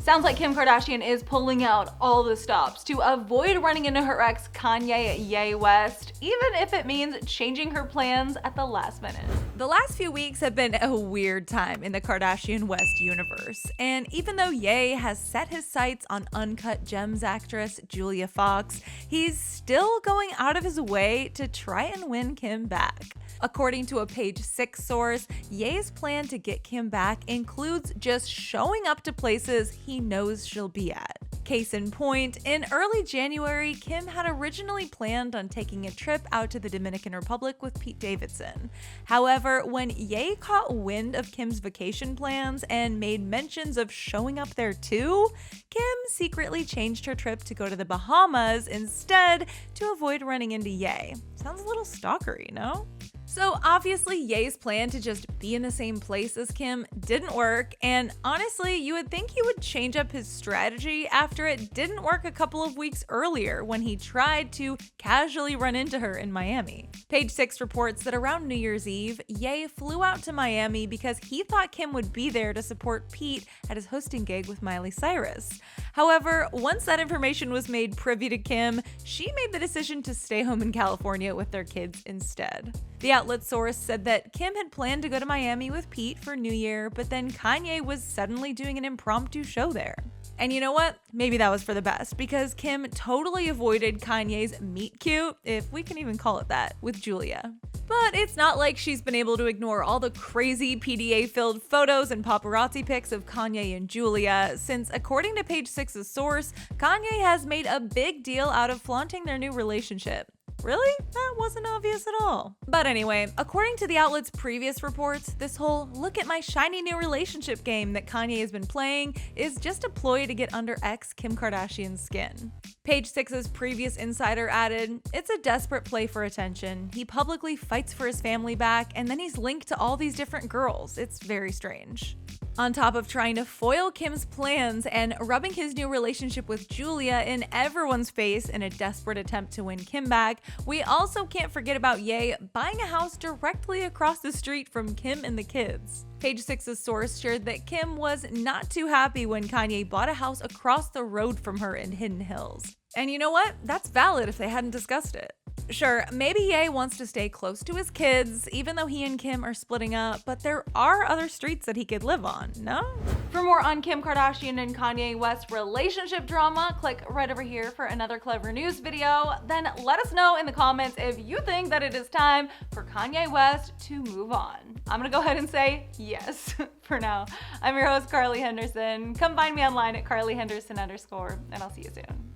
Sounds like Kim Kardashian is pulling out all the stops to avoid running into her ex Kanye West, even if it means changing her plans at the last minute. The last few weeks have been a weird time in the Kardashian West universe, and even though Ye has set his sights on Uncut Gems actress Julia Fox, he's still going out of his way to try and win Kim back. According to a Page 6 source, Ye's plan to get Kim back includes just showing up to places he knows she'll be at. Case in point, in early January, Kim had originally planned on taking a trip out to the Dominican Republic with Pete Davidson. However, when Ye caught wind of Kim's vacation plans and made mentions of showing up there too, Kim secretly changed her trip to go to the Bahamas instead to avoid running into Ye. Sounds a little stalkery, no? So obviously Ye's plan to just be in the same place as Kim didn't work, and honestly, you would think he would change up his strategy after it didn't work a couple of weeks earlier when he tried to casually run into her in Miami. Page 6 reports that around New Year's Eve, Ye flew out to Miami because he thought Kim would be there to support Pete at his hosting gig with Miley Cyrus. However, once that information was made privy to Kim, she made the decision to stay home in California with their kids instead. The outlet source said that Kim had planned to go to Miami with Pete for New Year, but then Kanye was suddenly doing an impromptu show there. And you know what? Maybe that was for the best, because Kim totally avoided Kanye's meet cute, if we can even call it that, with Julia. But it's not like she's been able to ignore all the crazy PDA-filled photos and paparazzi pics of Kanye and Julia, since according to Page 6's source, Kanye has made a big deal out of flaunting their new relationship. Really? That wasn't obvious at all. But anyway, according to the outlet's previous reports, this whole look at my shiny new relationship game that Kanye has been playing is just a ploy to get under ex Kim Kardashian's skin. Page 6's previous insider added, it's a desperate play for attention. He publicly fights for his family back, and then he's linked to all these different girls. It's very strange. On top of trying to foil Kim's plans and rubbing his new relationship with Julia in everyone's face in a desperate attempt to win Kim back, we also can't forget about Ye buying a house directly across the street from Kim and the kids. Page 6's source shared that Kim was not too happy when Kanye bought a house across the road from her in Hidden Hills. And you know what? That's valid if they hadn't discussed it. Sure, maybe Ye wants to stay close to his kids, even though he and Kim are splitting up, but there are other streets that he could live on, no? For more on Kim Kardashian and Kanye West relationship drama, click right over here for another Clevver News video. Then let us know in the comments if you think that it is time for Kanye West to move on. I'm gonna go ahead and say yes for now. I'm your host, Carly Henderson. Come find me online at carlyhenderson_, and I'll see you soon.